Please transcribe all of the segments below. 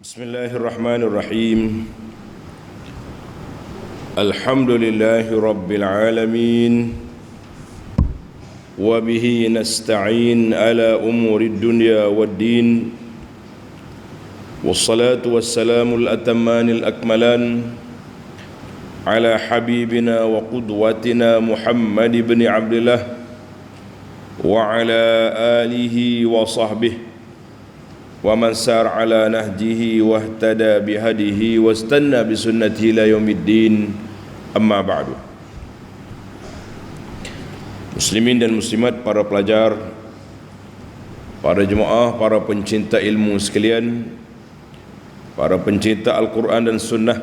Bismillahirrahmanirrahim. Alhamdulillahi rabbil alamin. Wa bihi nasta'in ala umurid dunya waddin. Wassalatu wassalamul atammanil akmalan ala habibina wa qudwatina Muhammad ibn Abdullah wa ala alihi wa sahbihi wa man sar ala nahjihi wahtada bihadihi wastanna bisunnatihi ila yaumiddin, amma ba'du. Muslimin dan muslimat, para pelajar, para jemaah, para pencinta ilmu sekalian, para pencinta Al-Quran dan Sunnah,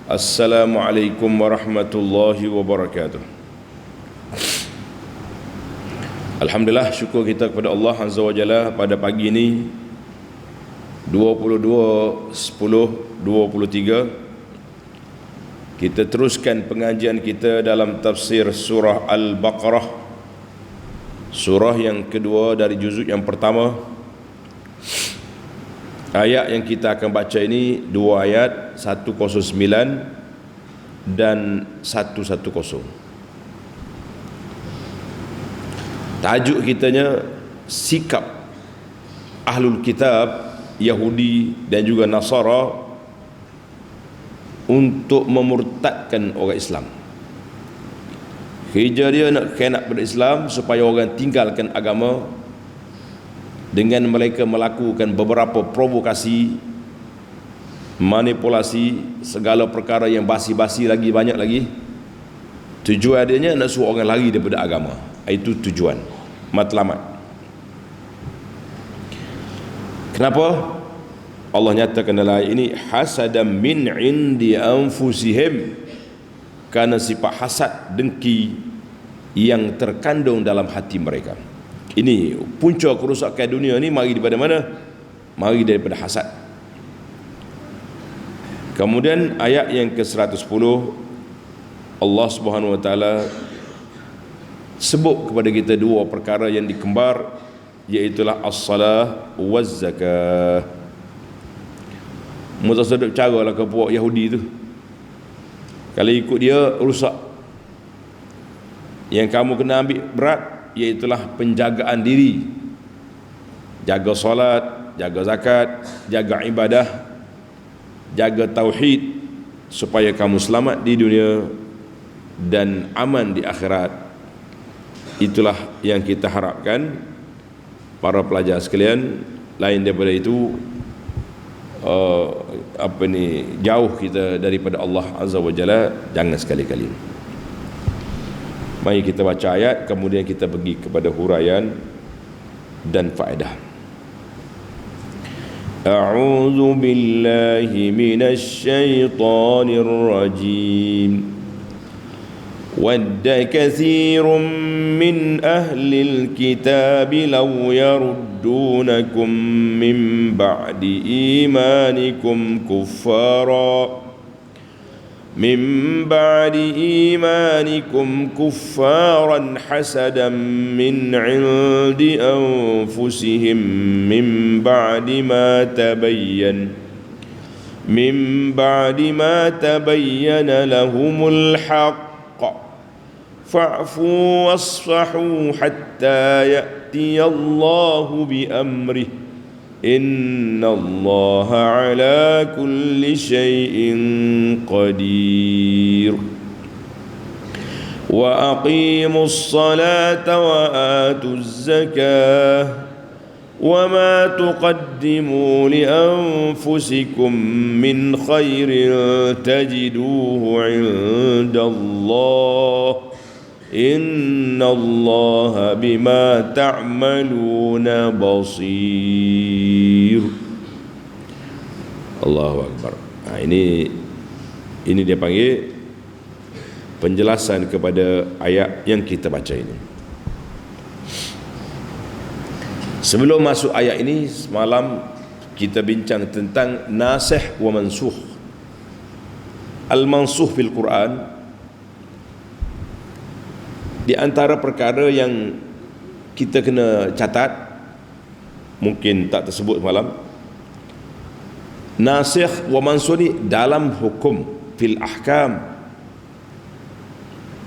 Assalamualaikum warahmatullahi wabarakatuh. Alhamdulillah, syukur kita kepada Allah Azza wa Jalla pada pagi ini 22/10/23 kita teruskan pengajian kita dalam tafsir surah Al-Baqarah, surah yang kedua dari juzuk yang pertama. Ayat yang kita akan baca ini dua ayat, 109 dan 110. Tajuk kitanya sikap Ahlul Kitab, Yahudi dan juga Nasara untuk memurtadkan orang Islam. Kerja dia nak kena pada Islam supaya orang tinggalkan agama dengan mereka melakukan beberapa provokasi, manipulasi, segala perkara yang basi-basi lagi, banyak lagi. Tujuan dia nak suruh orang lari daripada agama. Itu tujuan matlamat. Kenapa Allah nyatakan dalam ayat ini hasadam min indi anfusihim? Karena sifat hasad, dengki yang terkandung dalam hati mereka. Ini punca kerosakan dunia ni mari daripada mana? Mari daripada hasad. Kemudian ayat yang ke-110, Allah Subhanahu wa taala sebut kepada kita dua perkara yang dikembar, iaitulah as-salah waz-zakah. Musa sedap cara lah ke puak Yahudi tu. Kalau ikut dia rusak. Yang kamu kena ambil berat iaitulah penjagaan diri. Jaga solat, jaga zakat, jaga ibadah, jaga tauhid, supaya kamu selamat di dunia dan aman di akhirat. Itulah yang kita harapkan para pelajar sekalian. Lain daripada itu jauh kita daripada Allah Azza wa Jalla, jangan sekali-kali. Mari kita baca ayat, kemudian kita pergi kepada huraian dan faedah. A'udzu billahi minasy syaithanir rajim. وَدَّ كَثِيرٌ مِّنْ أَهْلِ الْكِتَابِ لَوْ يَرُدُّونَكُمْ مِنْ بَعْدِ إِيمَانِكُمْ كُفَّارًا حَسَدًا مِّنْ عِنْدِ أَنفُسِهِمْ مِنْ بَعْدِ مَا تَبَيَّنَ لَهُمُ الْحَقُّ فاعفوا واصفحوا حتى يأتي الله بأمره إن الله على كل شيء قدير وأقيموا الصلاة وآتوا الزكاة وما تقدموا لأنفسكم من خير تجدوه عند الله إن الله بما تعملون بصير. Allahu Akbar. Ini dia panggil penjelasan kepada ayat yang kita baca ini. Sebelum masuk ayat ini, semalam kita bincang tentang nasikh wa mansukh. Al-mansukh fil Quran, di antara perkara yang kita kena catat, mungkin tak tersebut malam, Nasikh wa mansukh ni dalam hukum, fil ahkam,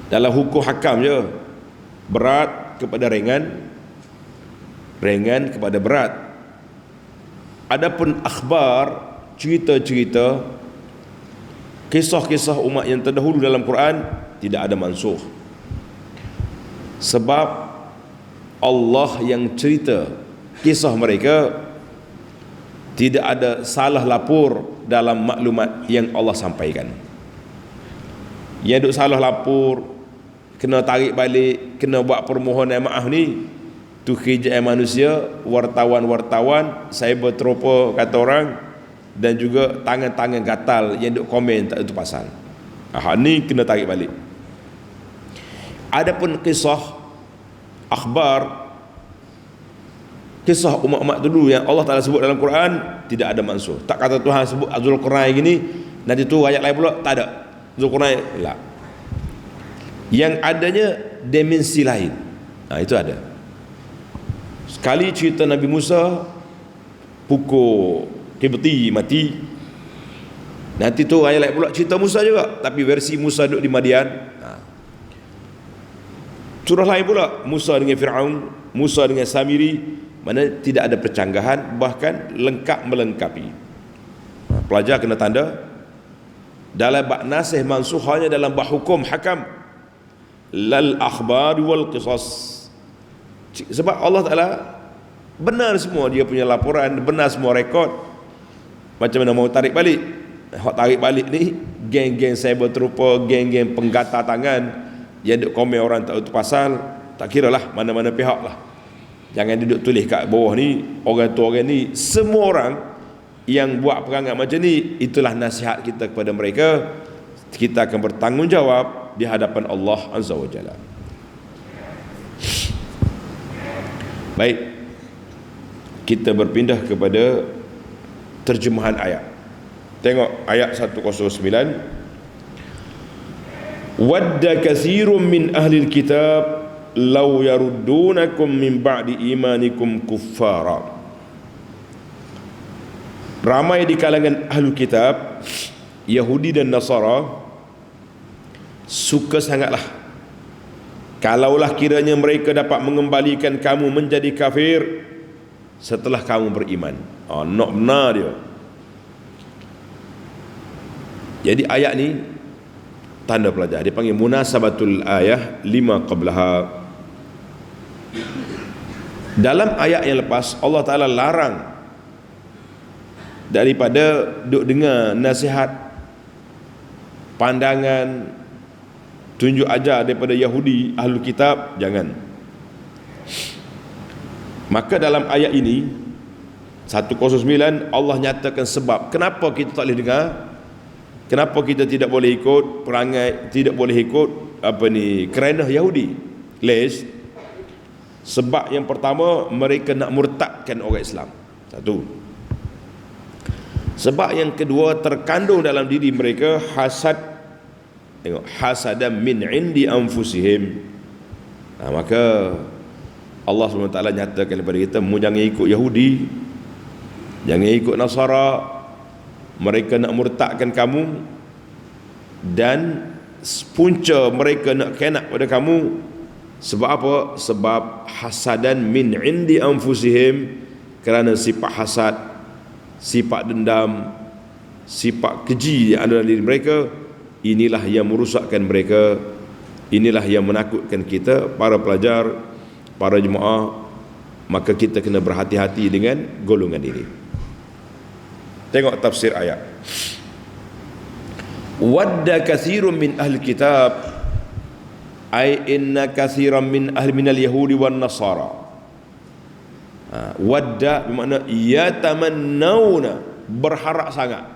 dalam hukum hakam je, berat kepada ringan, ringan kepada berat. Adapun akhbar, cerita-cerita, kisah-kisah umat yang terdahulu dalam Quran tidak ada mansukh. Sebab Allah yang cerita kisah mereka, tidak ada salah lapor dalam maklumat yang Allah sampaikan. Yang duk salah lapor, kena tarik balik, kena buat permohonan maaf ni, tu kerjaan manusia, wartawan-wartawan, cyber tropa kata orang, dan juga tangan-tangan gatal yang duk komen tak itu pasal. Ni kena tarik balik. Adapun kisah akhbar, kisah umat-umat dulu yang Allah Ta'ala sebut dalam Quran, tidak ada mansukh. Tak kata Tuhan sebut Zulkarnain gini, nanti tu ayat lain pula tak ada Zulkarnain, lah. Yang adanya dimensi lain. Itu ada. Sekali cerita Nabi Musa pukul Kibti mati, nanti tu ayat lain pula cerita Musa juga, tapi versi Musa duduk di Madian. Surah lain pula Musa dengan Fir'aun, Musa dengan Samiri, mana tidak ada percanggahan, bahkan lengkap melengkapi. Pelajar kena tanda dalam bab nasih mansukh hanya dalam bab hukum hakam, lal akhbar wal qisas. Sebab Allah Ta'ala benar semua dia punya laporan, benar semua rekod. Macam mana mau tarik balik? Hak tarik balik ni geng-geng cyber trooper, geng-geng penggata tangan yang duk komen orang tak tahu pasal, tak kira lah mana-mana pihak lah. Jangan duduk tulis kat bawah ni orang tu orang ni, semua orang yang buat perangai macam ni, itulah nasihat kita kepada mereka. Kita akan bertanggungjawab di hadapan Allah Azza wa Jalla. Baik, kita berpindah kepada terjemahan ayat. Tengok ayat 109. Wadda katsirun min ahli kitab law yaruddunakum min ba'di imanikum kuffara. Ramai di kalangan ahli kitab, Yahudi dan Nasara, suka sangatlah kalaulah kiranya mereka dapat mengembalikan kamu menjadi kafir setelah kamu beriman. Nak benar dia. Jadi ayat ni tanda pelajar, dia panggil munasabatul ayah lima qablaha. Dalam ayat yang lepas Allah Ta'ala larang daripada duk dengar nasihat, pandangan, tunjuk ajar daripada Yahudi ahlul kitab, jangan. Maka dalam ayat ini 109 Allah nyatakan sebab kenapa kita tak boleh dengar, kenapa kita tidak boleh ikut perangai, tidak boleh ikut kerana Yahudi. Les, sebab yang pertama, mereka nak murtadkan orang Islam. Satu. Sebab yang kedua, terkandung dalam diri mereka hasad. Tengok, hasadan min indi anfusihim. Maka Allah SWT nyatakan kepada kita, mu jangan ikut Yahudi, jangan ikut Nasara. Mereka nak murtadkan kamu, dan punca mereka nak khianat pada kamu sebab apa? Sebab hasadan min indi anfusihim, kerana sifat hasad, sifat dendam, sifat keji yang ada dalam diri mereka. Inilah yang merusakkan mereka. Inilah yang menakutkan kita, para pelajar, para jemaah. Maka kita kena berhati-hati dengan golongan ini. Tengok tafsir ayat. Wadda katsirun min ahli kitab, ay inna katsiran min ahli minal yahudi wan nasara. Wadda bermakna yatamannawna, berharap sangat,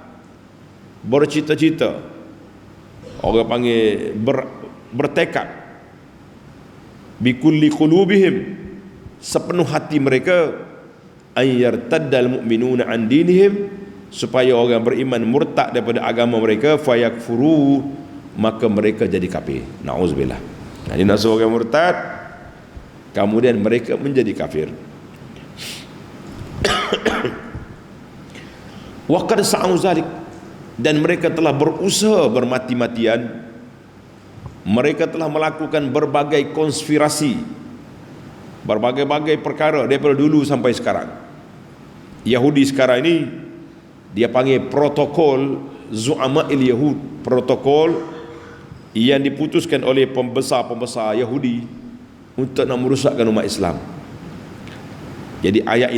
bercita-cita. Orang panggil bertekad. Bikulli qulubihim, sepenuh hati mereka, ayyartaddal mu'minuna an dinihim, supaya orang beriman murtad daripada agama mereka, fayakfuru, maka mereka jadi kafir. Na'udzubillah. Jadi nak suruh orang murtad, kemudian mereka menjadi kafir. Wa qad sa'u zalik, dan mereka telah berusaha bermati-matian, mereka telah melakukan berbagai konspirasi, berbagai-bagai perkara daripada dulu sampai sekarang. Yahudi sekarang ini dia panggil protokol Zu'ama'il Yahud, protokol yang diputuskan oleh pembesar-pembesar Yahudi untuk nak merosakkan umat Islam. Jadi ayat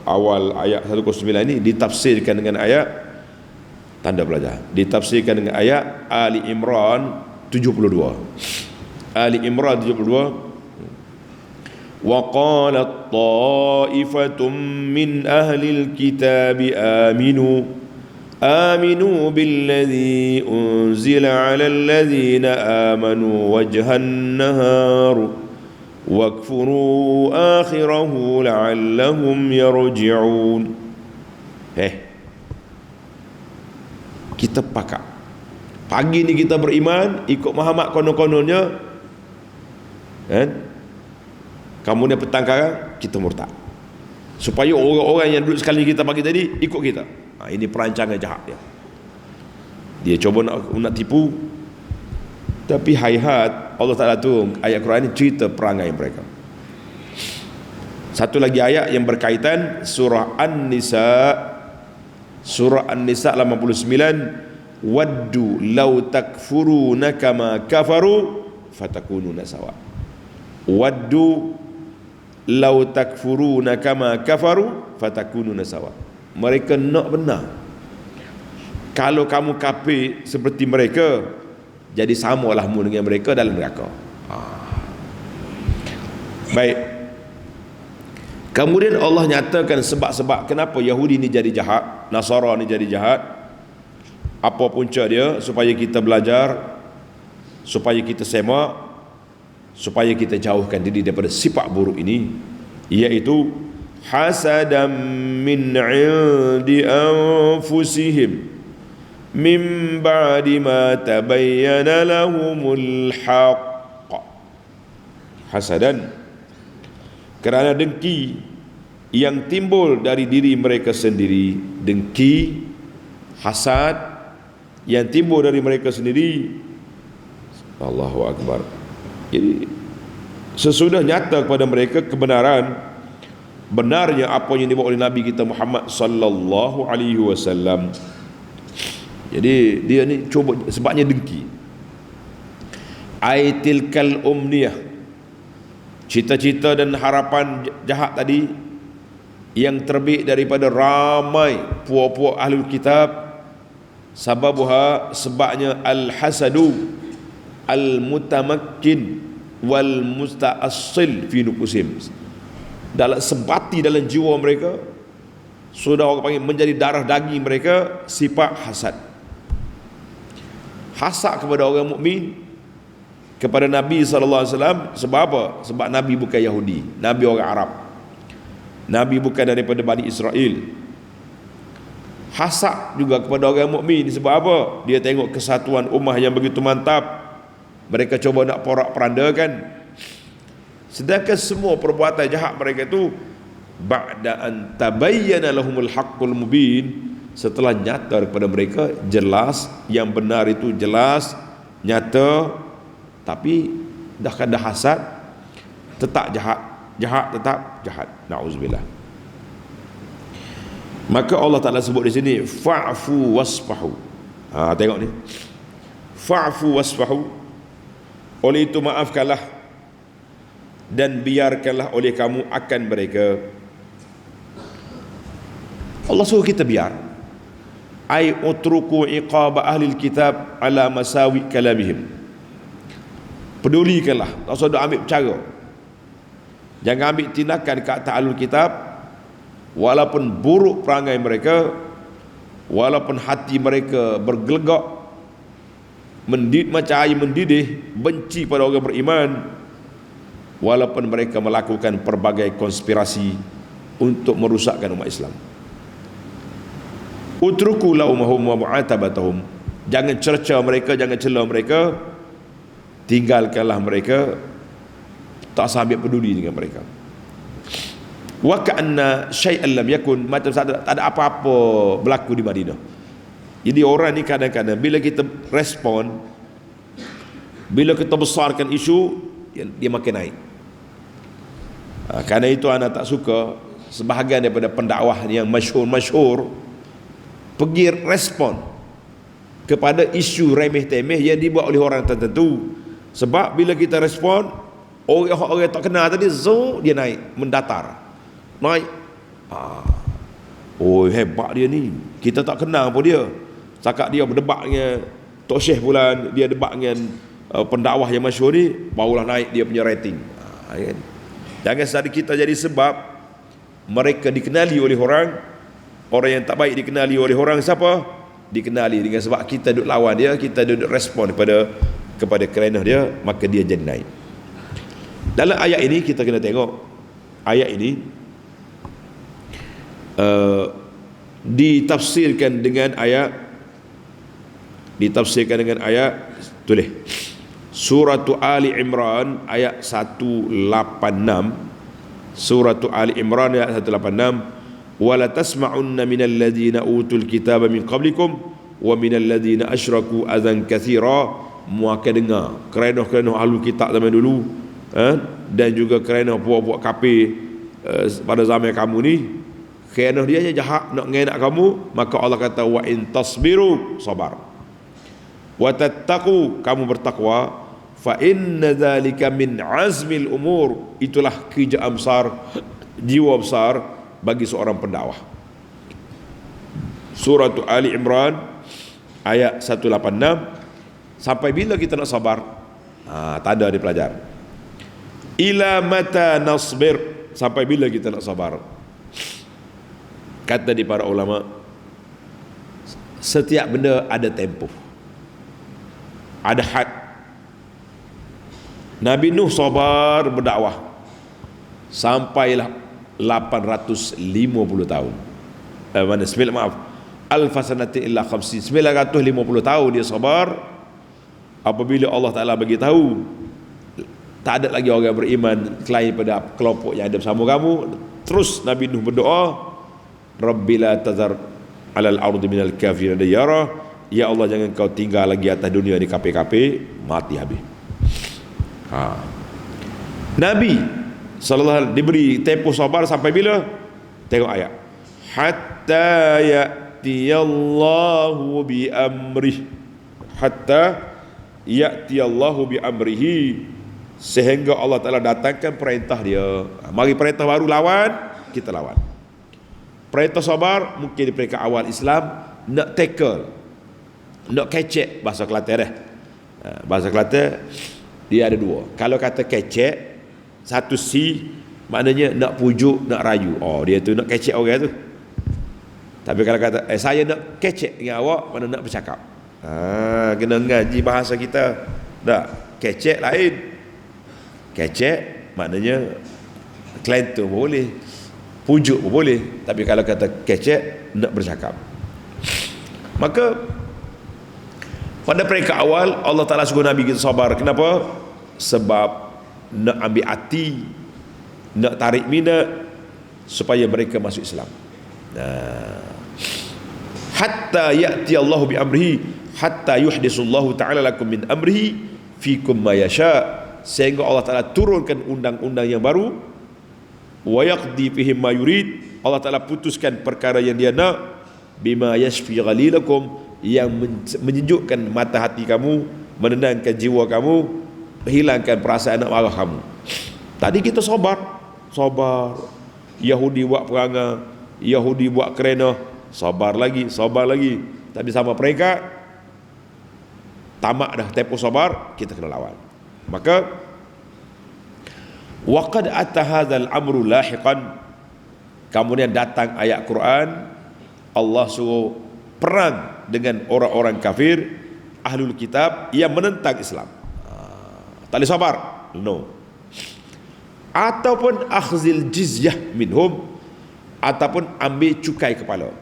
awal ayat 109 ini ditafsirkan dengan ayat tanda pelajar, ditafsirkan dengan ayat Ali Imran 72. Ali Imran 72, wa qalat ta'ifatum min ahlil kitab aminu billadhi unzila ala alladhina amanu wajhan nahar wakfuru akhirahu la'allahum yarji'un. Kita pakat pagi ni kita beriman ikut Muhammad konon-kononnya, kan? Kemudian petang sekarang kita murtad, supaya orang-orang yang duduk sekali kita pagi tadi ikut kita. Ini perancangan jahat dia cuba nak tipu. Tapi hayhat, Allah Ta'ala tu ayat Quran ini cerita perangai mereka. Satu lagi ayat yang berkaitan, surah An-Nisa 89, waddu law takfuruna kama kafaru fatakununa sawa. Waddu law takfuruna kama kafaru fatakununa sawa. Mereka nak benar kalau kamu kafir seperti mereka, jadi samalah mu dengan mereka dalam neraka. Baik. Kemudian Allah nyatakan sebab-sebab kenapa Yahudi ni jadi jahat, Nasara ni jadi jahat. Apa punca dia? Supaya kita belajar, supaya kita semak, supaya kita jauhkan diri daripada sifat buruk ini, iaitu hasadam min 'indi anfusihim min ba'di ma tabayyana lahumul haqq. Hasadan, kerana dengki yang timbul dari diri mereka sendiri. Dengki, hasad yang timbul dari mereka sendiri. Allahu Akbar. Jadi sesudah nyata kepada mereka kebenaran, benarnya apa yang dibawa oleh Nabi kita Muhammad sallallahu alaihi wasallam. Jadi dia ni cuba, sebabnya dengki. Aitilkal umniyah, cita-cita dan harapan jahat tadi yang terbit daripada ramai puak-puak ahlul kitab. Sababuha, sebabnya al-hasadu al-mutamakkin wal musta'assil fi nufusim, dalam sebati dalam jiwa mereka, sudah orang panggil menjadi darah daging mereka, sifat hasad. Hasad kepada orang mukmin, kepada Nabi SAW. Sebab apa? Sebab Nabi bukan Yahudi, Nabi orang Arab, Nabi bukan daripada Bani Israel. Hasad juga kepada orang mukmin. Sebab apa? Dia tengok kesatuan ummah yang begitu mantap, mereka cuba nak porak-perandakan. Sedangkan semua perbuatan jahat mereka itu ba'da an tabayyana lahumul haqqul mubin, setelah nyata kepada mereka jelas, yang benar itu jelas, nyata. Tapi dah kada hasad, tetap jahat, jahat tetap jahat. Nauzubillah. Maka Allah Ta'ala sebut di sini fa'fu wasfahu. Tengok ni, fa'fu wasfahu, oleh itu maafkanlah dan biarkanlah oleh kamu akan mereka. Allah suruh kita biar. Ai utruku iqaba ahlil kitab ala masawi kalamihim. Pedulikanlah, tak usah ambil cara, jangan ambil tindakan ke atas ahlul kitab, walaupun buruk perangai mereka, walaupun hati mereka bergelegak, macam air mendidih, benci pada orang beriman, walaupun mereka melakukan pelbagai konspirasi untuk merusakkan umat Islam. Utruku lahum wa mu'atabatahum, jangan cerca mereka, jangan cela mereka, tinggalkanlah mereka, tak usah ambil peduli dengan mereka. Wa ka'anna syai'an lam yakun, macam tak ada apa-apa berlaku di Madinah. Jadi orang ni kadang-kadang bila kita respon, bila kita besarkan isu, dia makin naik. Kerana itu anak tak suka sebahagian daripada pendakwah yang masyhur pergi respon kepada isu remeh-temeh yang dibuat oleh orang tertentu. Sebab bila kita respon, orang tak kenal tadi, dia naik, mendatar, naik. Oh, hebat dia ni, kita tak kenal pun dia. Cakap dia berdebat dengan Tok Syekh bulan, dia debat dengan pendakwah yang masyhur ni, barulah naik dia punya rating. Kan? Jangan sekali kita jadi sebab mereka dikenali oleh orang. Orang yang tak baik dikenali oleh orang siapa? Dikenali dengan sebab kita duduk lawan dia, kita duduk respon kepada kerana dia, maka dia jadi naik. Dalam ayat ini kita kena tengok, ayat ini ditafsirkan dengan ayat tulis Surah Ali Imran ayat 186. Surah Ali Imran ayat 186, wala tasma'unna minal ladzina utul kitaba min qablikum wa minal ladzina asyraku adzan katsira. Muaka dengar kerana ahli kitab zaman dulu, dan juga kerana puak-puak kafir pada zaman kamu ni, kerana dia jahat nak ngenak kamu, maka Allah kata wa in tasbiru, sabar, wa tattaqu, kamu bertakwa, fa inna dzalika min azmil umur, itulah kerjaan besar, jiwa besar bagi seorang pendakwah. Surah Ali Imran ayat 186. Sampai bila kita nak sabar? Tanda dia pelajar. Ila mata nasbir, sampai bila kita nak sabar? Kata di para ulama, setiap benda ada tempoh, ada had. Nabi Nuh sabar berdakwah sampailah 850 tahun. Alfasanati illa 50, 950 tahun dia sabar. Apabila Allah Ta'ala bagi tahu tak ada lagi orang beriman selain pada kelompok yang ada bersama kamu, terus Nabi Nuh berdoa, Rabbi la tazar alal ardi minal kafirin diyara, ya Allah jangan kau tinggal lagi atas dunia ni kafir-kafir, mati habis. Nabi sallallahu alaihi diberi tempoh sabar sampai bila? Tengok ayat, hatta ya'tiyallahu bi amrih, hatta ya'tiyallahu bi amrihi, sehingga Allah Ta'ala datangkan perintah dia. Mari perintah baru lawan, kita lawan. Perintah sabar mungkin di peringkat awal Islam nak tackle, nak kecek, bahasa Kelantan bahasa Kelantan dia ada dua. Kalau kata kecek, satu si maknanya nak pujuk, nak rayu, dia tu nak kecek orang tu. Tapi kalau kata saya nak kecek dengan awak, mana nak bercakap, kena ngaji bahasa kita. Tak, kecek lain. Kecek maknanya kelentur pun boleh, pujuk pun boleh. Tapi kalau kata kecek, nak bercakap. Maka pada peringkat awal Allah Ta'ala suruh Nabi kita sabar. Kenapa? Sebab nak ambil hati, nak tarik minat supaya mereka masuk Islam. Hatta ya'ti Allahu bi amrihi, hatta yuhdisullahu ta'ala lakum min amrihi fikum ma yasha, sehingga Allah Ta'ala turunkan undang-undang yang baru, wa yaqdi fihim ma yurid, Allah Ta'ala putuskan perkara yang dia nak, bima yashfi ghalilakum, yang menyejukkan mata hati kamu, menenangkan jiwa kamu, menghilangkan perasaan nak marah kamu. Tadi kita sabar, Yahudi buat perangai, Yahudi buat kerana, sabar lagi. Tapi sama peringkat tamak dah tempoh sabar, kita kena lawan. Maka waqad ata hadzal amru lahiqan, kemudian datang ayat Quran, Allah suruh perang dengan orang-orang kafir ahlul kitab yang menentang Islam. Tak boleh sabar, no. Ataupun akhzil jizyah minhum, ataupun ambil cukai kepala.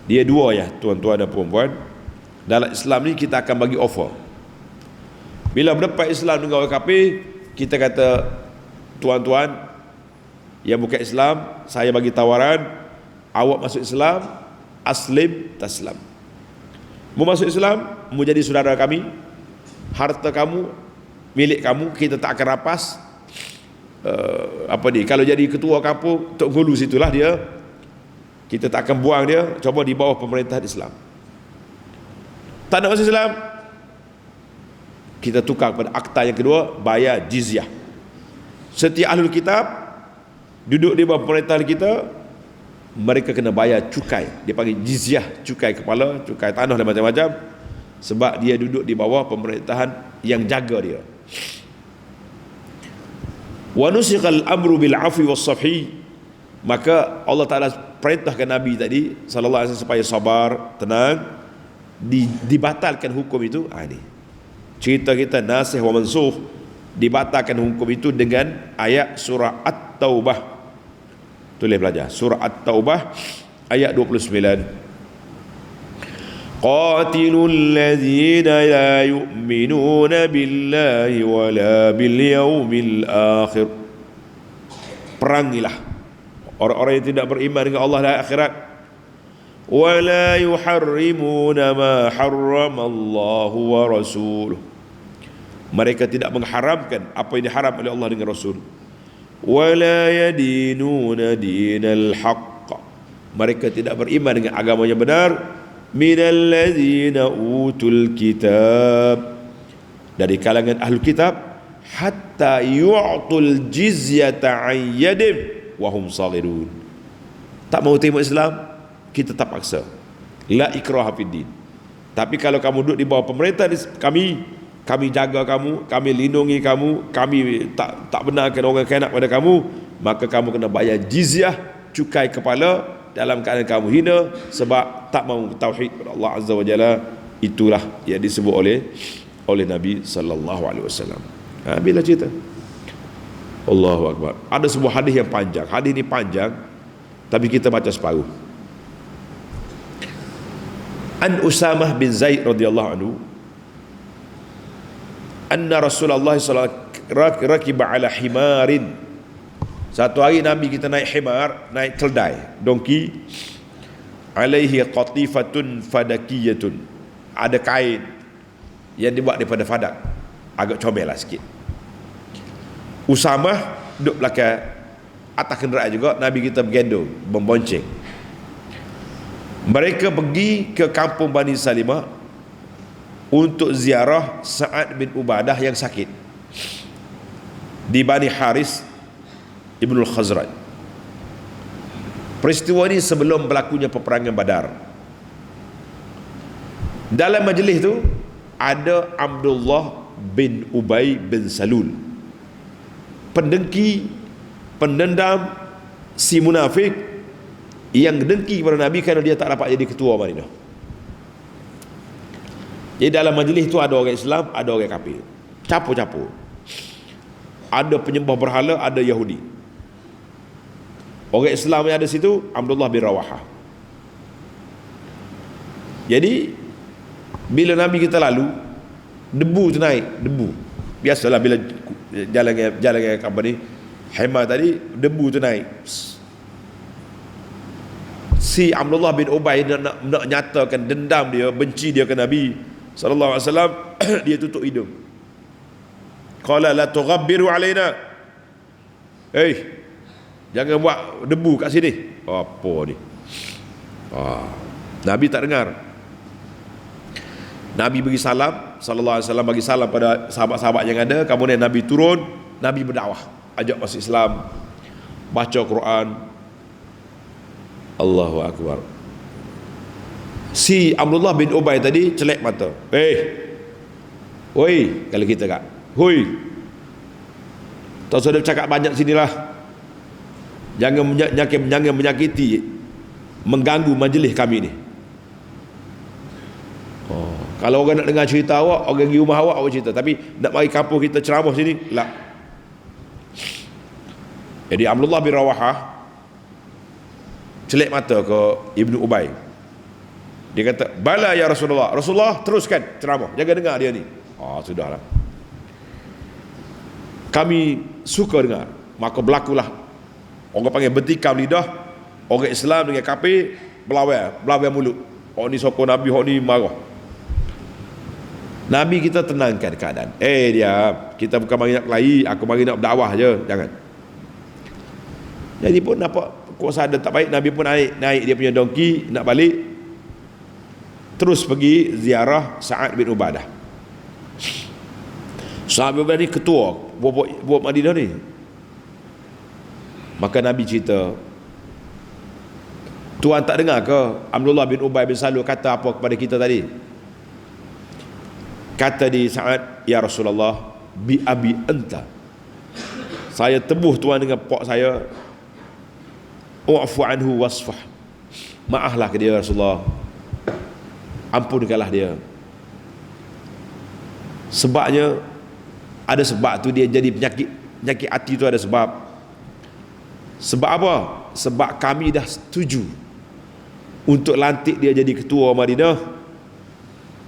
Dia dua ya, tuan-tuan dan puan-puan. Dalam Islam ni kita akan bagi offer. Bila berdepan Islam dengan orang kafir, kita kata, tuan-tuan, yang bukan Islam, saya bagi tawaran, awak masuk Islam, aslim taslam. Mau masuk Islam, mau jadi saudara kami, harta kamu milik kamu, kita tak akan rapas. Kalau jadi ketua kampung, Tok Hulu situlah dia, kita tak akan buang dia, coba di bawah pemerintahan Islam. Tak nak masuk Islam, kita tukar pada akta yang kedua, bayar jizyah. Setiap ahlul kitab duduk di bawah pemerintahan kita, mereka kena bayar cukai. Dia panggil jizyah, cukai kepala, cukai tanah dan macam-macam, sebab dia duduk di bawah pemerintahan yang jaga dia. Wa nusiqal amru bil afwi was safhi, maka Allah Taala perintahkan Nabi tadi sallallahu alaihi wasallam supaya sabar, tenang, dibatalkan hukum itu. Ini cerita kita nasikh wa mansukh, dibatalkan hukum itu dengan ayat surah At-Taubah. Tulis belajar surah At-Taubah ayat 29. Qatilul ladzina la yu'minuna billahi wala bil yaumil akhir. Perangilah orang-orang yang tidak beriman dengan Allah dan akhirat. Wala yuharrimuna ma harramallahu wa rasuluh. Mereka tidak mengharamkan apa yang diharam oleh Allah dengan Rasul. Wala yadinuna dinal haqq. Mereka tidak beriman dengan agama yang benar. Minal ladzina utul kitab, dari kalangan ahlul kitab, hatta yu'tul jizyata an yadim wa hum saghirun. Tak mau terima Islam, kita tak paksa. La ikraha fid din. Tapi kalau kamu duduk di bawah pemerintah kami jaga kamu, kami lindungi kamu, kami tak benarkan orang khianat pada kamu, maka kamu kena bayar jizyah, cukai kepala, dalam keadaan kamu hina sebab tak mau tauhid kepada Allah Azza wa Jalla. Itulah yang disebut oleh Nabi sallallahu alaihi wasallam. Bila cerita Allahu akbar. Ada sebuah hadis yang panjang. Hadis ini panjang tapi kita baca separuh. An Usamah bin Zaid radhiyallahu anhu, anna Rasulullah sallallahu alaihi wasallam rakiba ala himarin. Satu hari Nabi kita naik himar, naik keldai, dongki, alaihi qatifatun fadakiyatun. Ada kain yang dibuat daripada fadak, agak comel lah sikit. Usamah duduk belakang atas kenderaan juga, Nabi kita bergendong, membonceng. Mereka pergi ke kampung Bani Salimah untuk ziarah Sa'ad bin Ubadah yang sakit di Bani Haris Ibnul Khazraj. Peristiwa ini sebelum berlakunya peperangan Badar. Dalam majlis itu ada Abdullah bin Ubay bin Salul, pendengki, pendendam, si munafik yang dengki kepada Nabi kerana dia tak dapat jadi ketua Madinah. Jadi dalam majlis itu ada orang Islam, ada orang kafir, campur-campur. Ada penyembah berhala, ada Yahudi. Orang Islam yang ada situ Abdullah bin Rawahah. Jadi bila Nabi kita lalu, debu tu naik, debu. Biasalah bila jalan apa ni, hemah tadi, debu tu naik. Si Abdullah bin Ubay nak nyatakan dendam dia, benci dia ke Nabi sallallahu alaihi wasallam. Dia tutup hidung. Qala la tughabbiru alaina. Jangan buat debu kat sini. Apa ni? Nabi tak dengar. Nabi bagi salam, sallallahu alaihi wasallam bagi salam pada sahabat-sahabat yang ada. Kemudian Nabi turun, Nabi berdakwah, ajak masuk Islam, baca Quran. Allahu akbar. Si Abdullah bin Ubay tadi celak mata. Oi, kalau kita kak, hui, tak usah bercakap banyak sinilah. Jangan menyakiti, mengganggu majlis kami ni. Kalau orang nak dengar cerita awak, orang pergi rumah awak cerita, tapi nak mari kampung kita ceramah sini, lah. Jadi Abdullah bin Rawahah celak mata ke Ibnu Ubay. Dia kata, bala ya Rasulullah. Rasulullah teruskan ceramah, jangan dengar dia ni. Sudahlah, kami suka dengar. Maka berlakulah Orang panggil bertikam lidah. Orang Islam dengan kafir berlawan mulut. Orang ni sokong Nabi, orang ni marah. Nabi kita tenangkan keadaan. Dia, kita bukan mari nak kelahi, aku mari nak berdakwah je. Jangan. Jadi pun nampak kuasa ada tak baik, Nabi pun naik dia punya donkey nak balik, terus pergi ziarah Sa'ad bin Ubadah. Sa'ad bin Ubadah ni ketua buat Madinah ni. Maka Nabi cerita, Tuan tak dengar ke Abdullah bin Ubay bin Salul kata apa kepada kita tadi? Kata di Sa'ad, ya Rasulullah, bi abi anta, saya tebuh Tuan dengan pak saya, u'fu anhu wasfah, maaflah ke dia Rasulullah, ampunkanlah dia. Sebabnya ada sebab tu dia jadi penyakit hati tu ada sebab. Sebab apa? Sebab kami dah setuju untuk lantik dia jadi ketua Madinah.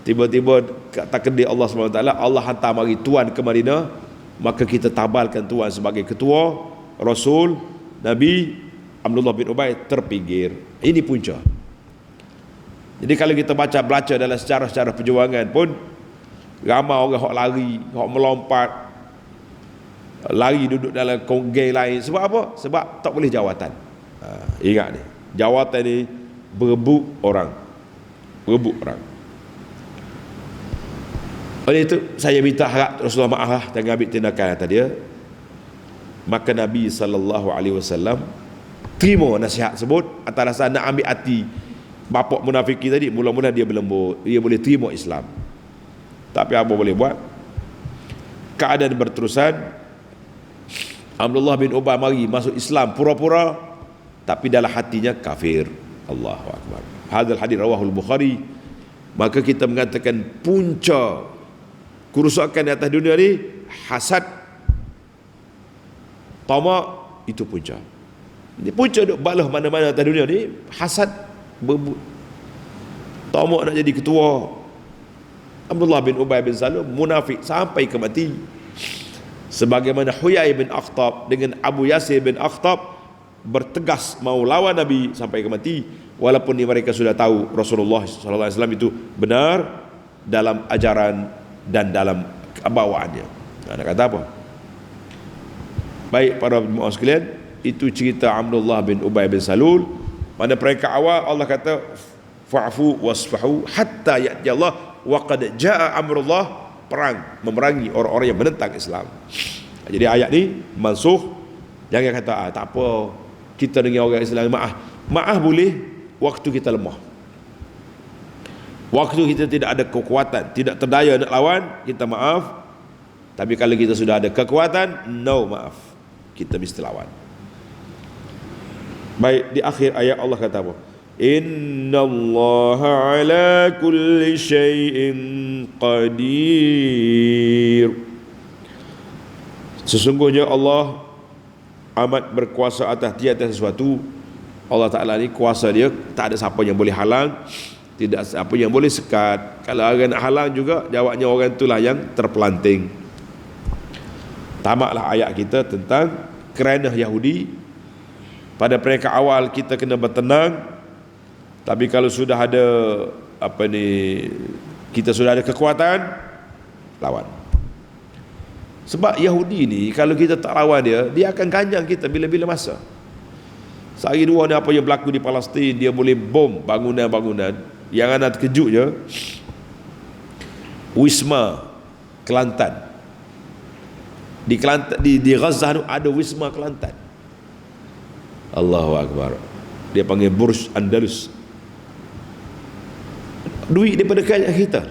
Tiba-tiba takdir Allah SWT, Allah hantar mari Tuan ke Madinah, maka kita tabalkan Tuan sebagai ketua. Rasul, Nabi, Abdullah bin Ubay terpinggir. Ini punca. Jadi kalau kita baca dalam sejarah perjuangan pun, ramai orang hok lari, hok melompat, lari duduk dalam geng lain. Sebab apa? Sebab tak boleh jawatan. Ingat ni, jawatan ni berebut orang. Oleh itu saya minta harap Rasulullah maaf lah, jangan ambil tindakan atas dia. Maka Nabi SAW terima nasihat sebut atas dasar nak ambil hati bapak munafiki tadi. Mula-mula dia berlembut, dia boleh terima Islam. Tapi apa boleh buat? Keadaan berterusan. Abdullah bin Ubay mari masuk Islam pura-pura, tapi dalam hatinya kafir. Allahu Akbar. Hadal hadis rawahul Bukhari. Maka kita mengatakan punca kerusakan di atas dunia ni hasad, tamak, itu punca. Ini punca duk balah mana-mana atas dunia ni, hasad, berebut, tamak nak jadi ketua. Abdullah bin Ubay bin Salul munafik sampai ke mati. Sebagaimana Huyai bin Akhtab dengan Abu Yasir bin Akhtab bertegas mau lawan Nabi sampai ke mati, walaupun mereka sudah tahu Rasulullah SAW itu benar dalam ajaran dan dalam bawaannya. Nak kata apa? Baik para jemaah sekalian, itu cerita Abdullah bin Ubay bin Salul. Pada mereka awal Allah kata fa'fu wasfahu hatta ya'ti Allah wa qad jaa amrullah, perang memerangi orang-orang yang menentang Islam. Jadi ayat ni mansukh. Jangan kata tak apa, kita dengan orang Islam maaf boleh waktu kita lemah, waktu kita tidak ada kekuatan, tidak terdaya nak lawan, kita maaf. Tapi kalau kita sudah ada kekuatan, no maaf, kita mesti lawan. Baik, di akhir ayat Allah kata apa? Innallaha ala kulli syai'in qadir. Sesungguhnya Allah amat berkuasa atas tiada sesuatu. Allah Ta'ala ni kuasa dia, tak ada siapa yang boleh halang, tidak siapa yang boleh sekat. Kalau orang nak halang juga, jawabnya orang itulah yang terpelanting. Tamatlah ayat kita tentang kerana Yahudi. Pada peringkat awal kita kena bertenang. Tapi kalau sudah ada kita sudah ada kekuatan, lawan. Sebab Yahudi ni kalau kita tak lawan dia akan ganjang kita bila-bila masa. Sehari dua ni apa yang berlaku di Palestin, dia boleh bom bangunan-bangunan. Yang anda terkejut je, Wisma Kelantan. Di Kelantan, di Gaza tu ada Wisma Kelantan. Allahu Akbar. Dia panggil Burj Andalus. Duit daripada kita.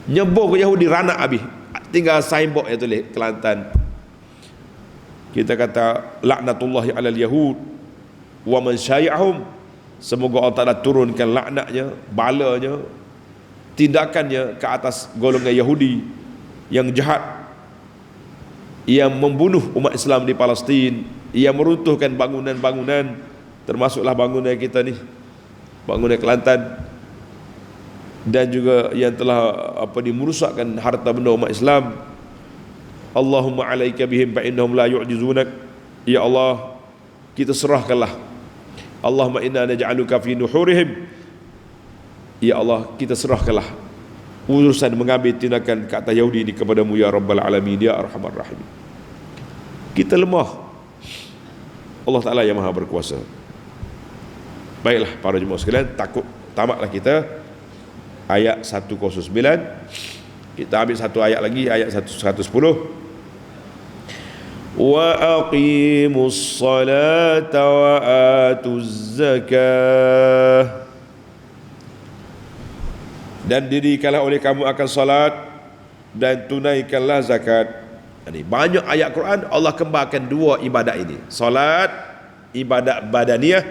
Nyebur ke Yahudi ranak habis. Tinggal signboard yang tulis Kelantan. Kita kata laknatullahi alal yahud wa man syai'ahum. Semoga Allah Ta'ala turunkan laknatnya, balanya, tindakannya ke atas golongan Yahudi yang jahat, yang membunuh umat Islam di Palestin, yang meruntuhkan bangunan-bangunan, termasuklah bangunan kita ni, bangunan Kelantan, dan juga yang telah merusakkan harta benda umat Islam. Allahumma alaika bihim fa innahum la yu'jizunak. Ya Allah, kita serahkanlah. Allahumma inna naj'aluka fi nuhurihim. Ya Allah, kita serahkanlah urusan mengambil tindakan ke atas Yahudi ini kepadamu ya Rabbal Alamin ya Arhamar Rahim. Kita lemah, Allah Ta'ala yang maha berkuasa. Baiklah para jemaah sekalian, tamatlah kita ayat 109. Kita ambil satu ayat lagi, ayat 110. Wa aqimus salata wa atuz zakah, dan dirikanlah oleh kamu akan salat dan tunaikanlah zakat. Ini banyak ayat Quran Allah kembarkan dua ibadat ini. Salat, ibadat badaniyah.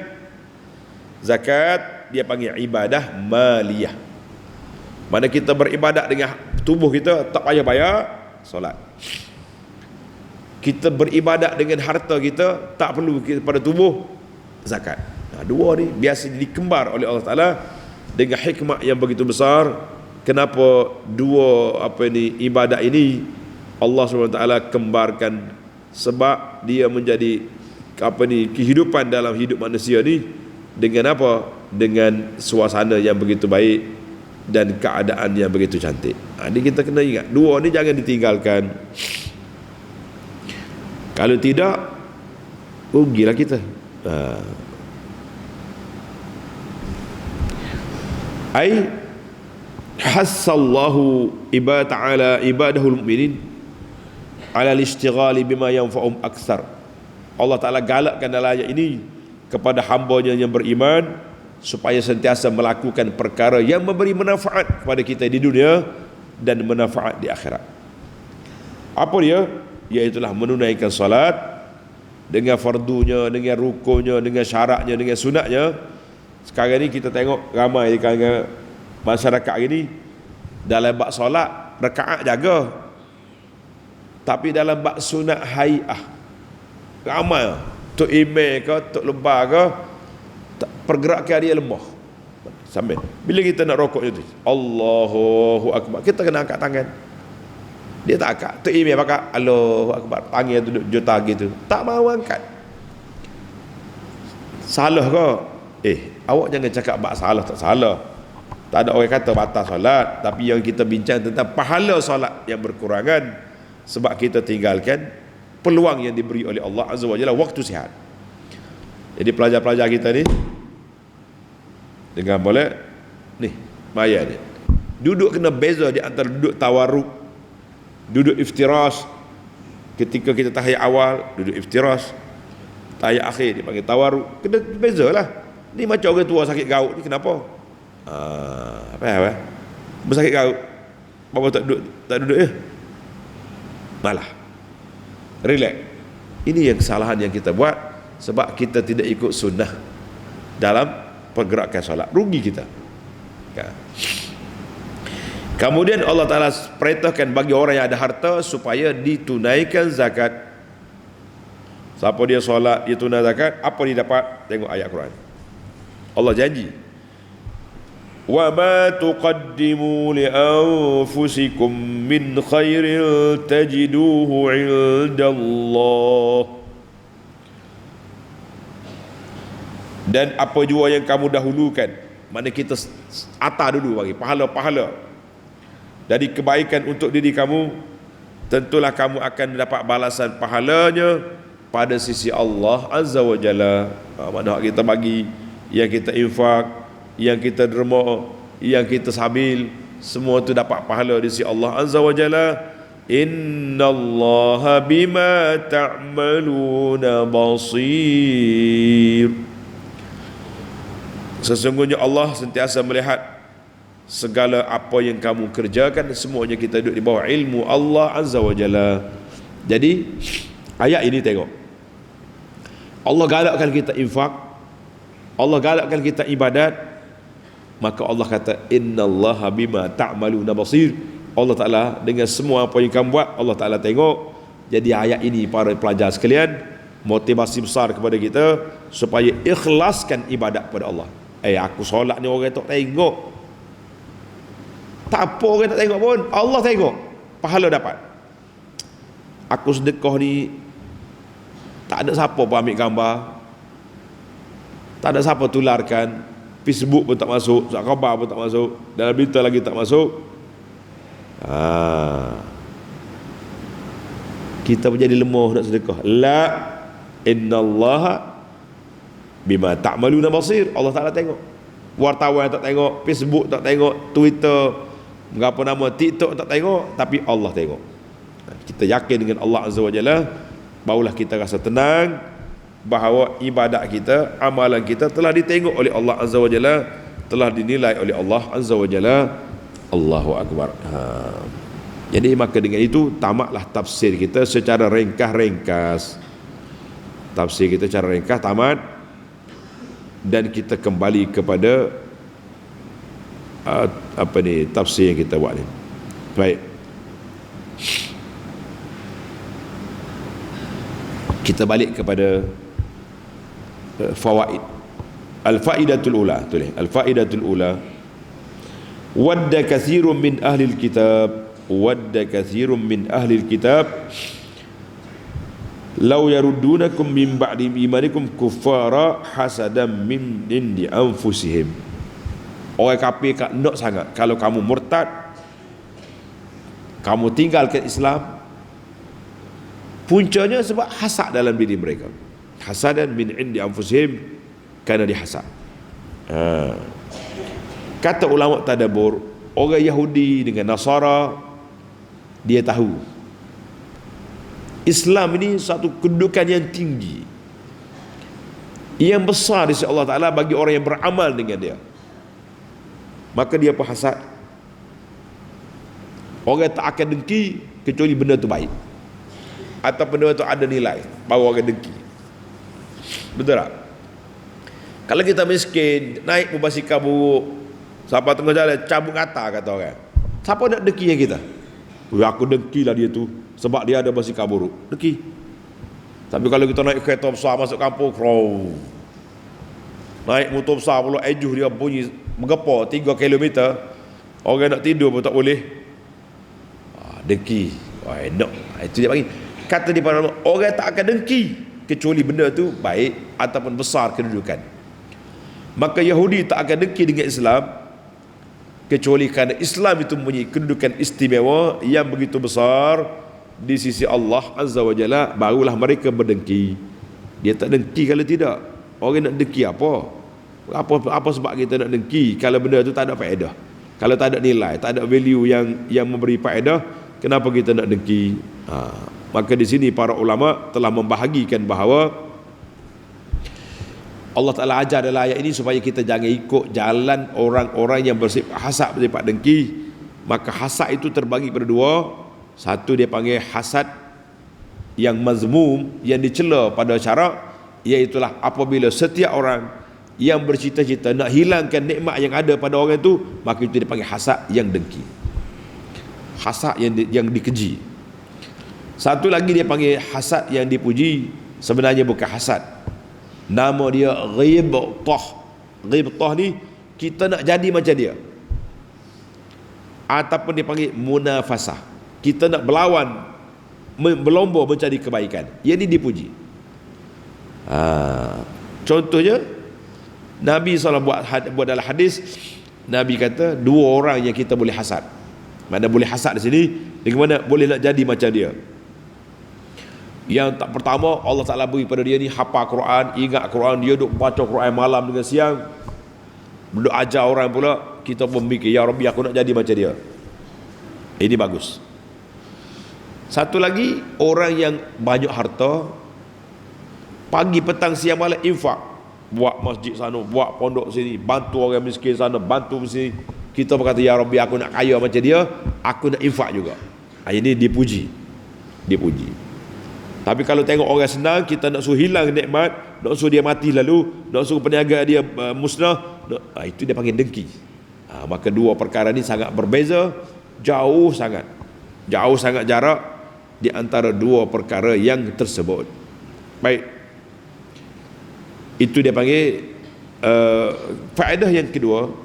Zakat, dia panggil ibadah maliyah. Mana kita beribadat dengan tubuh kita, tak payah bayar solat. Kita beribadat dengan harta kita, tak perlu pada tubuh, zakat. Dua ni biasa dikembar oleh Allah Ta'ala dengan hikmah yang begitu besar. Kenapa dua ibadat ini Allah SWT kembarkan? Sebab dia menjadi kehidupan dalam hidup manusia ni dengan apa? Dengan suasana yang begitu baik dan keadaan yang begitu cantik. Ini kita kena ingat, dua ni jangan ditinggalkan. Kalau tidak, rugilah kita. Ai hassallahu ibadahul mu'minin ala al-ishtighali bima yanfa'um aktsar. Allah Ta'ala galakkan dalam ayat ini kepada hamba-Nya yang beriman supaya sentiasa melakukan perkara yang memberi manfaat kepada kita di dunia dan manfaat di akhirat. Apa dia? Iaitulah menunaikan salat dengan fardunya, dengan rukunnya, dengan syaratnya, dengan sunatnya. Sekarang ni kita tengok ramai di kalangan masyarakat ini dalam bab solat rakaat jaga, tapi dalam bab sunat hai'ah ramai tok email ke tok lebar ke pergerakan dia lemah. Sambil bila kita nak rokok itu Allahu Akbar, kita kena angkat tangan. Dia tak angkat. Tok email pakai Allahu Akbar, tangan duduk juta gitu, tak mau angkat. Salah ke? Awak jangan cakap bab salah, tak salah. Tak ada orang kata batal solat, tapi yang kita bincang tentang pahala solat yang berkurangan sebab kita tinggalkan peluang yang diberi oleh Allah Azza wa Jalla waktu sihat. Jadi pelajar-pelajar kita ni dengan boleh ni maya ni duduk kena beza di antara duduk tawarruk, duduk iftirash. Ketika kita tahiyat awal duduk iftirash, tahiyat akhir dipanggil tawarruk. Kena bezalah. Ni macam orang tua sakit gaut ni, kenapa? Bersakit gaut, bapa tak duduk ya? Malah relax. Ini yang kesalahan yang kita buat sebab kita tidak ikut sunnah dalam pergerakan solat. Rugi kita. Kemudian Allah Ta'ala perintahkan bagi orang yang ada harta supaya ditunaikan zakat. Siapa dia solat, dia tunai zakat, apa dia dapat? Tengok ayat Quran. Allah janji, wa ma tuqaddimu li anfusikum min khairin tajiduhu 'indallah. Dan apa jua yang kamu dahulukan, mana kita atar dulu bagi pahala-pahala dari kebaikan untuk diri kamu, tentulah kamu akan dapat balasan pahalanya pada sisi Allah Azza wa Jalla. Mana hak kita bagi, yang kita infak, yang kita derma, yang kita sabil, semua itu dapat pahala di sisi Allah Azza wa Jalla. Innallaha bima ta'maluna basir. Sesungguhnya Allah sentiasa melihat segala apa yang kamu kerjakan. Semuanya kita duduk di bawah ilmu Allah Azza wa Jalla. Jadi ayat ini tengok, Allah galakkan kita infak, Allah galakkan kita ibadat, maka Allah kata innallaha bima ta'maluna basir. Allah Ta'ala dengan semua apa yang kamu buat, Allah Ta'ala tengok. Jadi ayat ini para pelajar sekalian, motivasi besar kepada kita supaya ikhlaskan ibadat kepada Allah. Aku solat ni orang tak tengok, tak apa orang tak tengok pun, Allah tengok, pahala dapat. Aku sedekah ni tak ada siapa pun ambil gambar, Tak ada siapa tularkan. Facebook pun tak masuk, surat khabar pun tak masuk, dalam berita lagi tak masuk. Kita pun jadi lemah nak sedekah. La innallaha bima ta'maluna basir. Allah Ta'ala tengok. Wartawan tak tengok, Facebook tak tengok, Twitter, apa nama, TikTok tak tengok, tapi Allah tengok. Kita yakin dengan Allah Azza wa Jalla, barulah kita rasa tenang bahawa ibadat kita, amalan kita telah ditengok oleh Allah Azza wa Jalla, telah dinilai oleh Allah Azza wa Jalla. Allahu Akbar. Jadi maka dengan itu tamatlah tafsir kita secara ringkas. Tafsir kita secara ringkas tamat, dan kita kembali kepada tafsir yang kita buat ni. Baik, kita balik kepada fawaid. Al-faidatul ula, tulis al-faidatul ula. Wadda katsirun min ahli al-kitab, wadda katsirun min ahli al-kitab law yaruddunakum min ba'di imanikum kuffara hasadan min indi anfusihim. Orang kafir nak sangat kalau kamu murtad, kamu tinggalkan Islam, puncanya sebab hasad dalam diri mereka. Hasadan min indi anfusihim, kerana dihasad. Kata ulama tadabbur, orang Yahudi dengan Nasara, dia tahu Islam ini satu kedudukan yang tinggi, yang besar di sisi Allah Ta'ala bagi orang yang beramal dengan dia. Maka dia pun hasad. Orang tak akan dengki kecuali benda tu baik, atau benda tu ada nilai, baru orang dengki. Betul tak? Kalau kita miskin, naik berbasikal buruk, siapa tengah jalan cabut kata, kata orang, siapa nak dengki yang kita? Aku dengki lah dia tu sebab dia ada basikal buruk, dengki. Tapi kalau kita naik kereta besar masuk kampung, naik motor besar pula, ejuh dia bunyi menggepor 3 km, orang nak tidur pun tak boleh, dengki. Enak. Itu dia bagi. Kata di para ulama, orang tak akan dengki kecuali benda tu baik ataupun besar kedudukan. Maka Yahudi tak akan dengki dengan Islam kecuali kerana Islam itu mempunyai kedudukan istimewa yang begitu besar di sisi Allah Azza wa Jalla, barulah mereka berdengki. Dia tak dengki kalau tidak. Orang nak dengki apa? Apa sebab kita nak dengki kalau benda tu tak ada faedah, kalau tak ada nilai, tak ada value yang memberi faedah, kenapa kita nak dengki? Maka di sini para ulama telah membahagikan bahawa Allah Ta'ala ajar dalam ayat ini supaya kita jangan ikut jalan orang-orang yang bersifat hasad, bersifat dengki. Maka hasad itu terbagi pada dua. Satu dia panggil hasad yang mazmum, yang dicela pada syarak, iaitulah apabila setiap orang yang bercita-cita nak hilangkan nikmat yang ada pada orang itu, maka itu dipanggil hasad yang dengki, hasad yang dikeji. Satu lagi dia panggil hasad yang dipuji, sebenarnya bukan hasad, nama dia ghibtah. Ghibtah ni kita nak jadi macam dia, ataupun dia panggil munafasah, kita nak berlawan, berlomba mencari kebaikan. Yang ini dipuji. Contohnya Nabi SAW buat dalam hadis, Nabi kata dua orang yang kita boleh hasad. Mana boleh hasad di sini, dengan mana boleh nak jadi macam dia. Yang tak pertama, Allah Ta'ala beri pada dia ni hafal Quran, ingat Quran, dia duk baca Quran malam dengan siang, duk ajar orang pula. Kita pun mikir, ya Rabbi aku nak jadi macam dia. Ini bagus. Satu lagi, orang yang banyak harta, pagi petang siang malam infak, buat masjid sana, buat pondok sini, bantu orang miskin sana, bantu sini. Kita berkata, ya Rabbi aku nak kaya macam dia, aku nak infak juga. Ini dipuji. Tapi kalau tengok orang senang, kita nak suruh hilang nikmat, nak suruh dia mati lalu, nak suruh peniaga dia musnah, itu dia panggil dengki. Maka dua perkara ni sangat berbeza, jauh sangat jarak di antara dua perkara yang tersebut. Baik, itu dia panggil faedah yang kedua.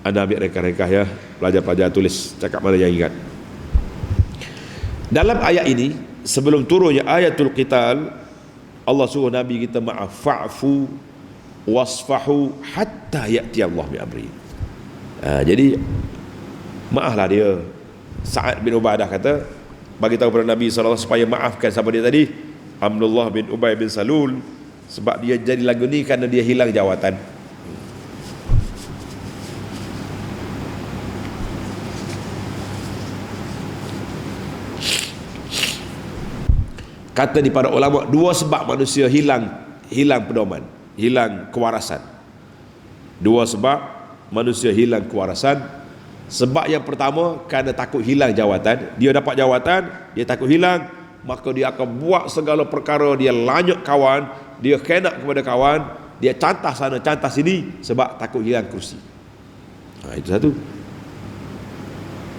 Anda ambil reka-reka ya, pelajar-pelajar tulis, cakap mana yang ingat. Dalam ayat ini, sebelum turunnya ayatul qital, Allah suruh Nabi kita fa'fu wasfahu hatta ya'ti Allah bi amri. Jadi maaflah dia. Sa'ad bin Ubadah kata, bagi tahu kepada Nabi SAW supaya maafkan siapa dia tadi, Abdullah bin Ubay bin Salul, sebab dia jadi lagu ni kerana dia hilang jawatan. Kata di para ulama, dua sebab manusia hilang pedoman, hilang kewarasan. Dua sebab manusia hilang kewarasan. Sebab yang pertama, kerana takut hilang jawatan. Dia dapat jawatan, dia takut hilang, maka dia akan buat segala perkara. Dia lanyuk kawan, dia khenak kepada kawan, dia cantah sana cantah sini, sebab takut hilang kursi. Itu satu.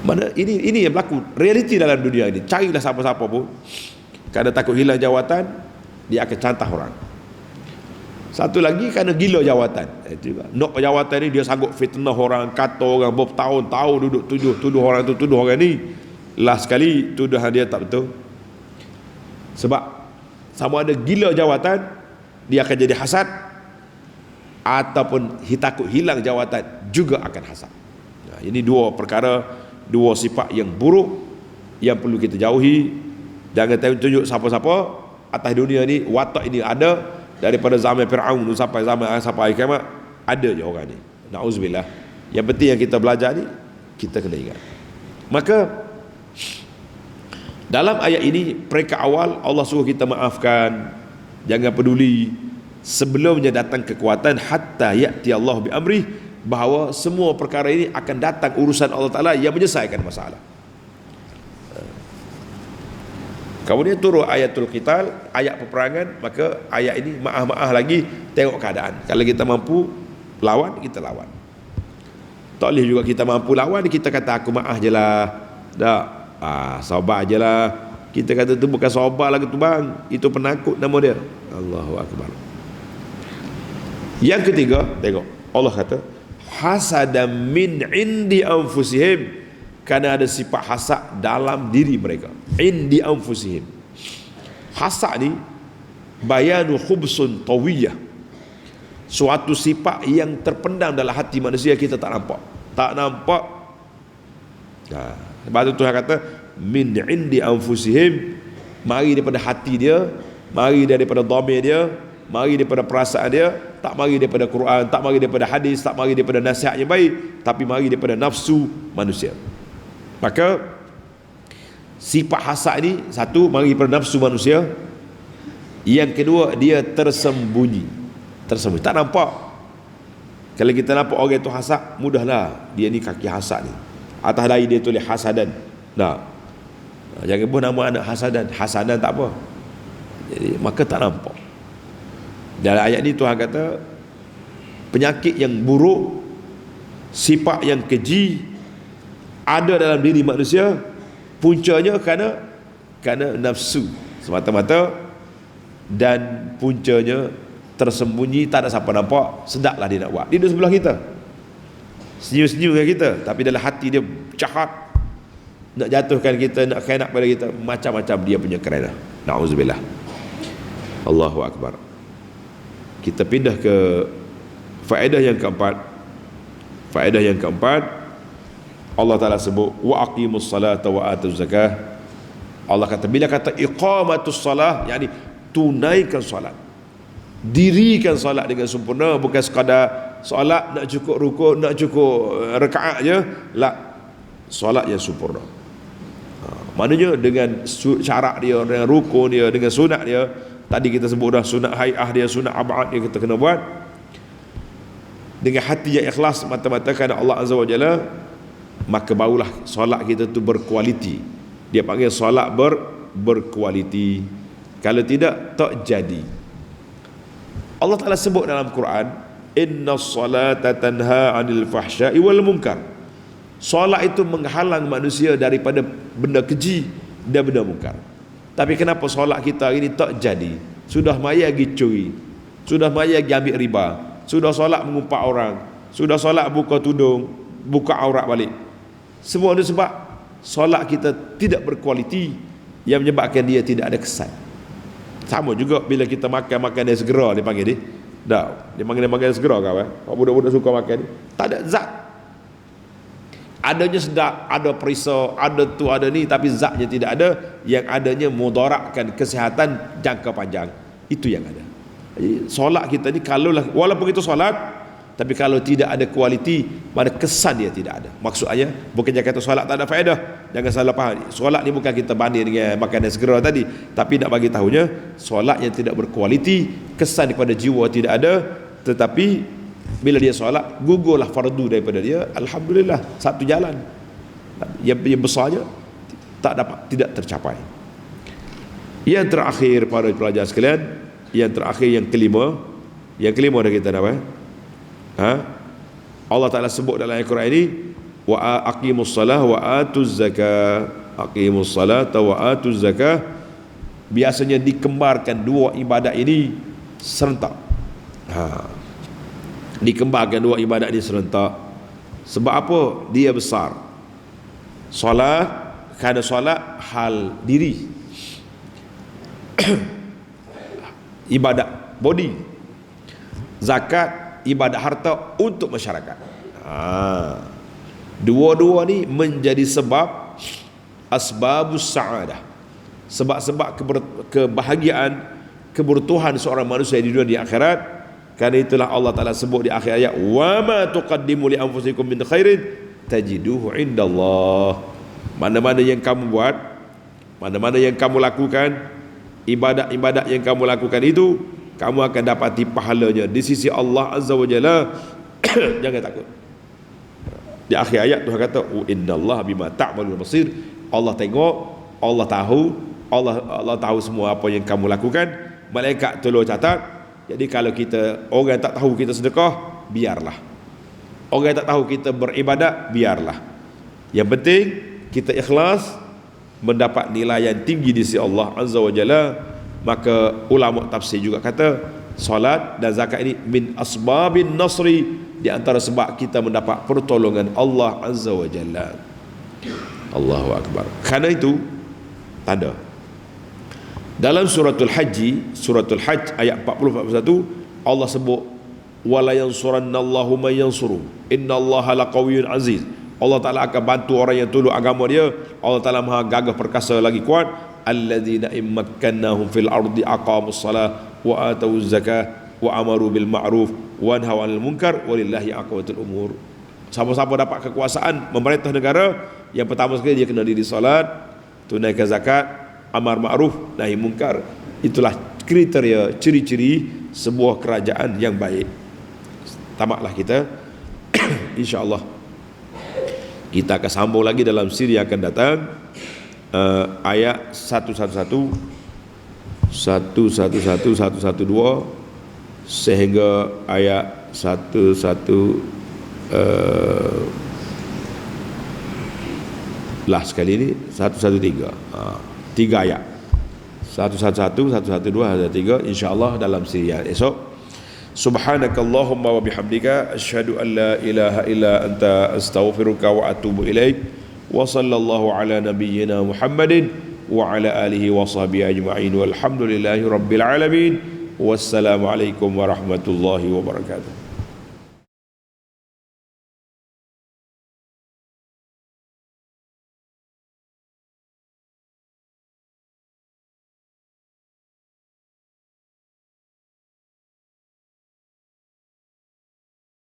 Mana ini yang berlaku realiti dalam dunia ini. Carilah siapa-siapa pun, kerana takut hilang jawatan, dia akan cantah orang. Satu lagi kerana gila jawatan. Itu juga. Nak jawatan ni dia sanggup fitnah orang, kata orang bertahun-tahun duduk tuduh orang tu, tuduh orang ni. Last sekali tuduhan dia tak betul. Sebab sama ada gila jawatan, dia akan jadi hasad, ataupun takut hilang jawatan juga akan hasad. Ini dua perkara, dua sifat yang buruk yang perlu kita jauhi. Jangan tunjuk siapa-siapa atas dunia ni. Watak ini ada daripada zaman Fir'aun sampai hari kiamat, ada je orang ni. Na'udzubillah. Yang penting yang kita belajar ni, kita kena ingat. Maka dalam ayat ini, peringkat awal Allah suruh kita maafkan, jangan peduli sebelumnya datang kekuatan, hatta ya'ti Allah bi amri, bahawa semua perkara ini akan datang urusan Allah Ta'ala yang menyelesaikan masalah. Kemudian turun ayatul qital, ayat peperangan. Maka ayat ini maaf lagi, tengok keadaan. Kalau kita mampu lawan, kita lawan. Tak boleh juga kita mampu lawan, kita kata aku maaf je lah. Tak, sabar je lah. Kita kata tu bukan sabar lagi tu bang, itu penakut nama dia. Allahu Akbar. Yang ketiga, tengok Allah kata hasadam min indi anfusihim, kerana ada sifat hasad dalam diri mereka. Indi anfusihim. Hasad ni bayanu khubsun tawiyah, suatu sifat yang terpendam dalam hati manusia, kita tak nampak. Sebab tu Tuhan kata min indi anfusihim, mari daripada hati dia, mari daripada dhamir dia, mari daripada perasaan dia, tak mari daripada Quran, tak mari daripada hadis, tak mari daripada nasihat yang baik, tapi mari daripada nafsu manusia. Maka sifat hasad ni, satu, mari daripada nafsu manusia. Yang kedua, dia tersembunyi, tak nampak. Kalau kita nampak orang itu hasad, mudahlah, dia ni kaki hasad ni, atas dahi dia tulis hasadan. Jangan pun nama anak hasadan tak apa. Jadi maka tak nampak. Dalam ayat ni Tuhan kata penyakit yang buruk, sifat yang keji ada dalam diri manusia, puncanya kerana nafsu semata-mata, dan puncanya tersembunyi, tak ada siapa nampak. Sedaplah dia nak buat, dia duduk sebelah kita, senyum-senyum dengan kita, tapi dalam hati dia jahat, nak jatuhkan kita, nak khianat pada kita, macam-macam dia punya kerana. Na'udzubillah. Allahu Akbar. Kita pindah ke faedah yang keempat. Allah Ta'ala sebut wa aqimus salata wa atuz zakah. Allah kata, bila kata iqamatus salah, yakni tunaikan solat, dirikan solat dengan sempurna, bukan sekadar solat nak cukup rukuk, nak cukup rakaat je, la, solat yang sempurna. Maknanya dengan syarat dia, dengan rukun dia, dengan sunat dia. Tadi kita sebut dah sunat hai'ah dia, sunat ab'ad dia, kita kena buat dengan hati yang ikhlas mata-mata kerana Allah Azza wa Jalla. Maka barulah solat kita tu berkualiti. Dia panggil solat berkualiti. Kalau tidak, tak jadi. Allah Ta'ala sebut dalam Quran, inna salata tanha 'anil fahsya'i wal munkar. Solat itu menghalang manusia daripada benda keji dan benda mungkar. Tapi kenapa solat kita hari ini tak jadi? Sudah maya pergi curi, sudah maya pergi ambil riba, sudah solat mengumpat orang, sudah solat buka tudung, buka aurat balik. Semua itu sebab solat kita tidak berkualiti, yang menyebabkan dia tidak ada kesan. Sama juga bila kita makan dia segera, dia panggil dia Dah, dia manggil segera kau Kau budak-budak suka makan ni. Tak ada zat. Adanya sedap, ada perisa, ada tu, ada ni, tapi zatnya tidak ada. Yang adanya mudaratkan kesihatan jangka panjang. Itu yang ada. Jadi, solat kita ni kalaulah, walaupun itu solat, tapi kalau tidak ada kualiti, mana kesan dia tidak ada. Maksudnya bukannya kata solat tak ada faedah. Jangan salah faham. Solat ni bukan kita banding dengan makanan segera tadi, tapi nak bagi tahunya solat yang tidak berkualiti, kesan kepada jiwa tidak ada. Tetapi bila dia solat, gugurlah fardu daripada dia, alhamdulillah, satu jalan. Yang besarnya tidak tercapai. Yang terakhir para pelajar sekalian, yang terakhir, yang kelima dah kita dapat. Allah Ta'ala sebut dalam Al-Quran ini, wa aqimus salah wa atuz zakah. Aqimus salata wa atuz zakah. Biasanya dikembarkan dua ibadat ini serentak. Dikembarkan dua ibadat ini serentak. Sebab apa? Dia besar. Solat, kerana solat hal diri, ibadat body. Zakat ibadat harta untuk masyarakat. Dua-dua ni menjadi sebab asbabus sa'adah, sebab-sebab kebahagiaan, keberuntungan seorang manusia di dunia di akhirat. Karena itulah Allah Ta'ala sebut di akhir ayat, wa ma tuqaddimu li anfusikum min khairin tajiduhu indallah. Mana-mana yang kamu buat, mana-mana yang kamu lakukan, ibadat-ibadat yang kamu lakukan itu, kamu akan dapati pahalanya di sisi Allah Azza wa Jalla. Jangan takut. Di akhir ayat Tuhan kata, innallaha bima ta'malun basir. Allah tengok, Allah tahu, Allah tahu semua apa yang kamu lakukan. Malaikat tolong catat. Jadi kalau kita, orang tak tahu kita sedekah, biarlah. Orang tak tahu kita beribadat, biarlah. Yang penting kita ikhlas, mendapat nilai yang tinggi di sisi Allah Azza wa Jalla. Maka ulama tafsir juga kata, solat dan zakat ini min asbabin nasri, di antara sebab kita mendapat pertolongan Allah Azza wa Jalla. Allahu Akbar. Karena itu tanda dalam suratul Hajj ayat 40-41 Allah sebut, wala yansurannallahu man yansuru innallaha laqawiyyun aziz. Allah Ta'ala akan bantu orang yang tolong agama dia. Allah Ta'ala maha gagah perkasa lagi kuat. Alladzina immakkannahum fil ardi aqamus salah wa atawuz zakah wa amaru bil ma'ruf wa nahaw 'anil munkar walillahi aqwatul umur. Siapa-siapa dapat kekuasaan memerintah negara, yang pertama sekali dia kena diri solat, tunaikan zakat, amar ma'ruf, nahi munkar. Itulah kriteria, ciri-ciri sebuah kerajaan yang baik. Tamatlah kita. InsyaAllah kita akan sambung lagi dalam siri yang akan datang. Ayat 111, 112 sehingga ayat 11 sekali ini 113. 3 ayat, 111, 112, ada 3, insyaAllah dalam siri yang esok. Subhanakallahumma wa bihamdika asyhadu an la ilaha illa anta astaghfiruka wa atubu ilaik. Wa sallallahu ala nabiyyina Muhammadin wa ala alihi wa sahbihi ajma'in walhamdulillahi rabbil alamin. Wassalamu alaikum warahmatullahi wabarakatuh.